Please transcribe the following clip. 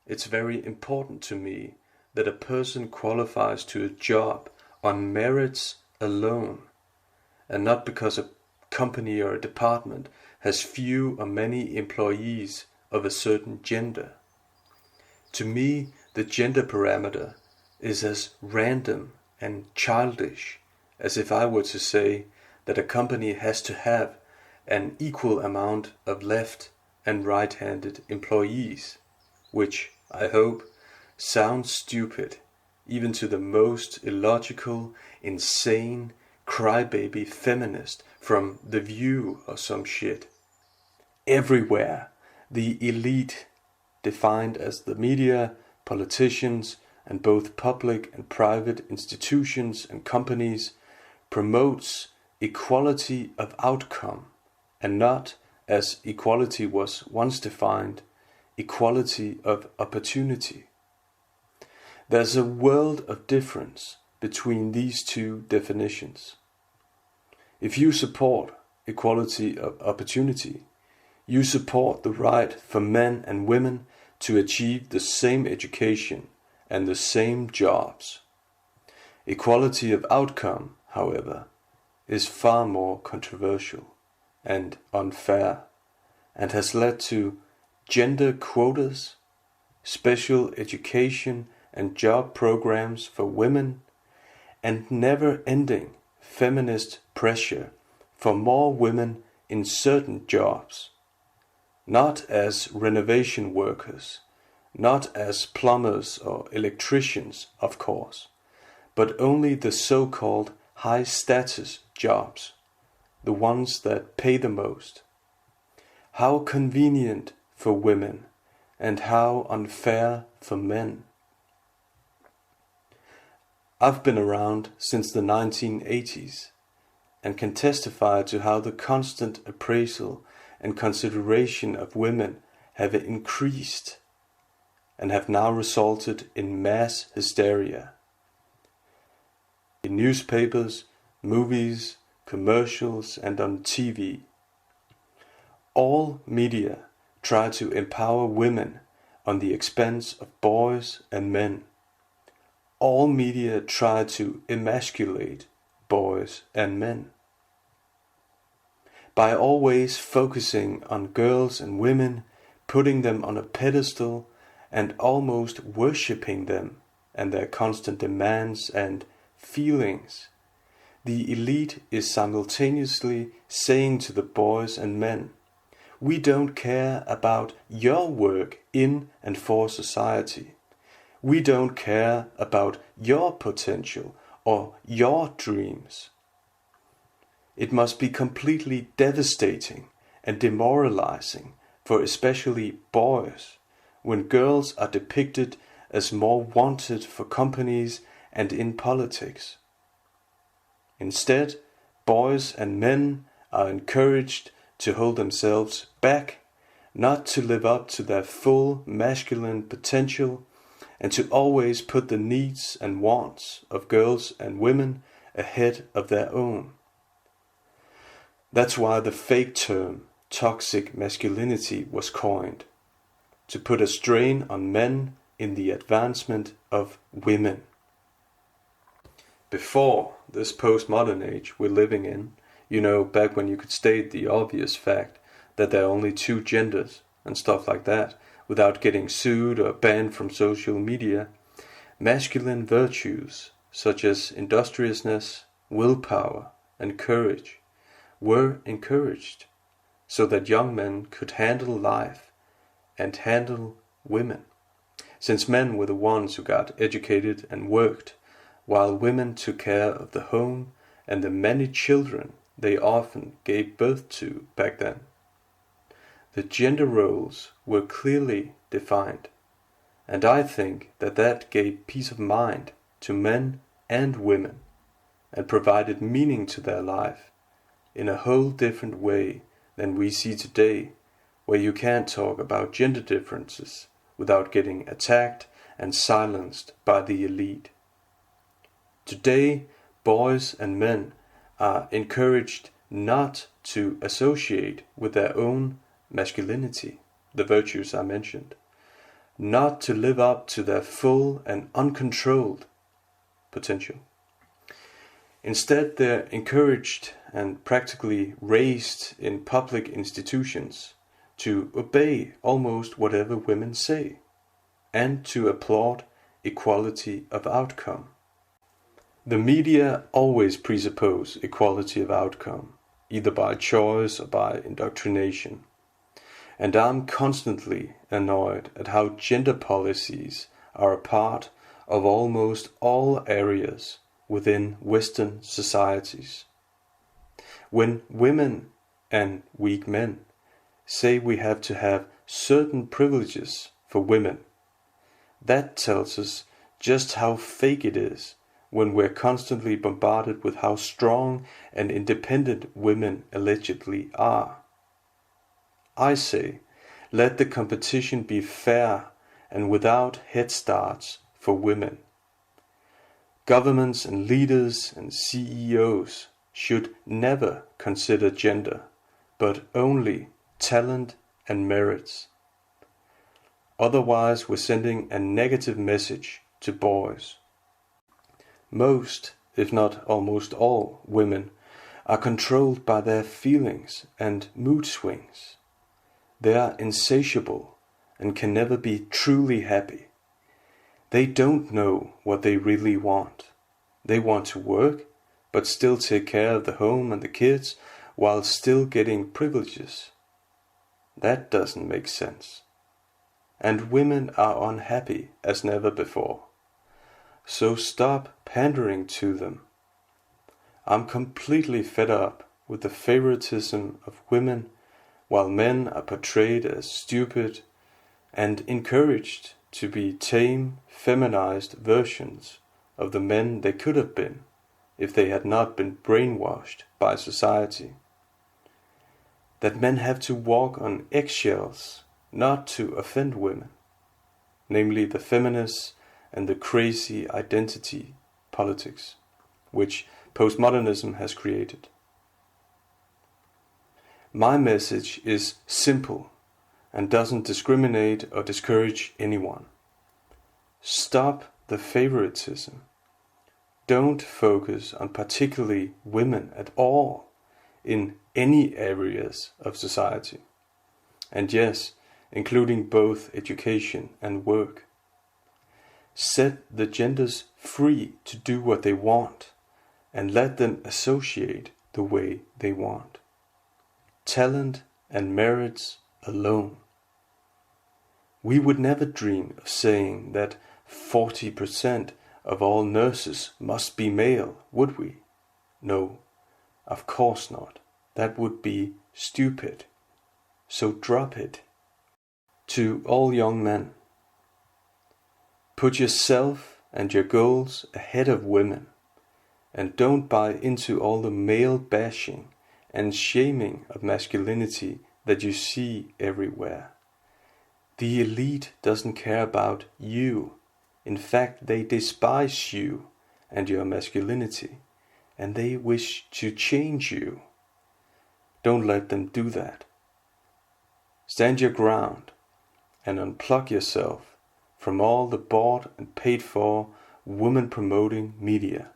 it's very important to me that a person qualifies to a job on merits alone, and not because a company or a department has few or many employees of a certain gender. To me, the gender parameter is as random and childish as if I were to say that a company has to have an equal amount of left and right-handed employees, which, I hope, sounds stupid even to the most illogical, insane, crybaby feminist from The View or some shit. Everywhere, the elite, defined as the media, politicians, and both public and private institutions and companies, promotes equality of outcome, and not, as equality was once defined, equality of opportunity. There's a world of difference between these two definitions. If you support equality of opportunity, you support the right for men and women to achieve the same education and the same jobs. Equality of outcome, however, is far more controversial and unfair, and has led to gender quotas, special education and job programs for women, and never-ending feminist pressure for more women in certain jobs, not as renovation workers, not as plumbers or electricians, of course, but only the so-called high-status jobs, the ones that pay the most. How convenient for women, and how unfair for men. I've been around since the 1980s, and can testify to how the constant appraisal and consideration of women have increased, and have now resulted in mass hysteria. In newspapers, movies, commercials, and on TV. All media try to empower women on the expense of boys and men. All media try to emasculate boys and men. By always focusing on girls and women, putting them on a pedestal, and almost worshipping them and their constant demands and feelings, the elite is simultaneously saying to the boys and men, we don't care about your work in and for society. We don't care about your potential or your dreams. It must be completely devastating and demoralizing for especially boys when girls are depicted as more wanted for companies and in politics. Instead, boys and men are encouraged to hold themselves back, not to live up to their full masculine potential, and to always put the needs and wants of girls and women ahead of their own. That's why the fake term toxic masculinity was coined, to put a strain on men in the advancement of women. Before this postmodern age we're living in, back when you could state the obvious fact that there are only two genders and stuff like that, without getting sued or banned from social media, masculine virtues such as industriousness, willpower, and courage were encouraged, so that young men could handle life and handle women, since men were the ones who got educated and worked, while women took care of the home and the many children they often gave birth to back then. The gender roles were clearly defined, and I think that gave peace of mind to men and women, and provided meaning to their life in a whole different way than we see today, where you can't talk about gender differences without getting attacked and silenced by the elite. Today, boys and men are encouraged not to associate with their own masculinity, the virtues I mentioned, not to live up to their full and uncontrolled potential. Instead, they're encouraged and practically raised in public institutions to obey almost whatever women say and to applaud equality of outcome. The media always presuppose equality of outcome, either by choice or by indoctrination. And I'm constantly annoyed at how gender policies are a part of almost all areas within Western societies. When women and weak men say we have to have certain privileges for women, that tells us just how fake it is when we're constantly bombarded with how strong and independent women allegedly are. I say, let the competition be fair and without head starts for women. Governments and leaders and CEOs should never consider gender, but only talent and merits. Otherwise, we're sending a negative message to boys. Most, if not almost all, women are controlled by their feelings and mood swings. They are insatiable and can never be truly happy. They don't know what they really want. They want to work, but still take care of the home and the kids while still getting privileges. That doesn't make sense. And women are unhappy as never before. So stop pandering to them. I'm completely fed up with the favoritism of women while men are portrayed as stupid and encouraged to be tame, feminized versions of the men they could have been if they had not been brainwashed by society. That men have to walk on eggshells not to offend women, namely the feminists and the crazy identity politics, which postmodernism has created. My message is simple and doesn't discriminate or discourage anyone. Stop the favoritism. Don't focus on particularly women at all in any areas of society. And yes, including both education and work. Set the genders free to do what they want and let them associate the way they want. Talent and merits alone. We would never dream of saying that 40% of all nurses must be male, would we? No, of course not. That would be stupid. So drop it. To all young men, put yourself and your goals ahead of women, and don't buy into all the male bashing and shaming of masculinity that you see everywhere. The elite doesn't care about you. In fact, they despise you and your masculinity, and they wish to change you. Don't let them do that. Stand your ground and unplug yourself from all the bought and paid for woman-promoting media.